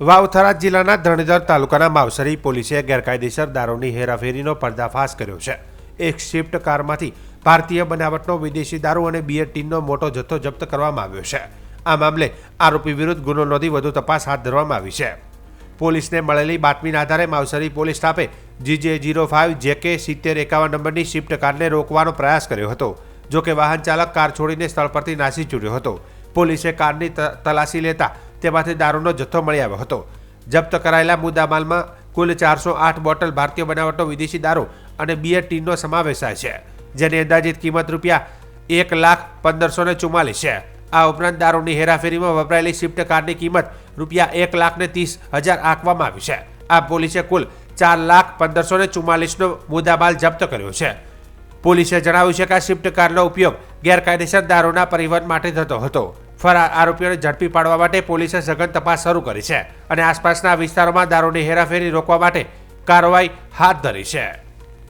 વાવ-થરાદ જિલ્લાના ધરણીધર તાલુકાના માવસરી પોલીસે ગેરકાયદેસર દારૂની હેરાફેરીનો પર્દાફાશ કર્યો છે। એક સ્વિફ્ટ કારમાંથી ભારતીય બનાવટનો વિદેશી દારૂ અને બિયર ટીનનો મોટો જથ્થો જપ્ત કરવામાં આવ્યો છે। આ મામલે આરોપી વિરુદ્ધ ગુનો નોંધી વધુ તપાસ હાથ ધરવામાં આવી છે। પોલીસને મળેલી બાતમીના આધારે માવસરી પોલીસ સ્ટાફે GJ05 JK 7051 નંબરની સ્વિફ્ટ કારને રોકવાનો પ્રયાસ કર્યો હતો। જોકે વાહન ચાલક કાર છોડીને સ્થળ પરથી નાસી છૂટ્યો હતો। પોલીસે કારની તલાશી લેતા તેમાંથી દારૂનો જથ્થો મળી આવ્યો હતો। જપ્ત કરાયેલા મુદ્દામાલમાં કુલ 408 બોટલ ભારતીય બનાવટનો વિદેશી દારૂ અને બિયર ટીનનો સમાવેશ થાય છે, જેની અંદાજિત કિંમત ₹1,15,44 છે। આ ઉપરાંત દારૂની હેરાફેરીમાં વપરાયેલી સ્વિફ્ટ કારની કિંમત ₹1,30,000 આંકવામાં આવી છે। આ પોલીસે કુલ ₹4,15,44નો મુદ્દામાલ જપ્ત કર્યો છે। પોલીસે જણાવ્યું છે કે આ સ્વિફ્ટ કારનો ઉપયોગ ગેરકાયદેસર દારૂના પરિવહન માટે થતો હતો। ફરાર આરોપીઓને ઝડપી પાડવા માટે પોલીસે સઘન તપાસ શરૂ કરી છે અને આસપાસના વિસ્તારોમાં દારૂની હેરાફેરી રોકવા માટે કાર્યવાહી હાથ ધરી છે।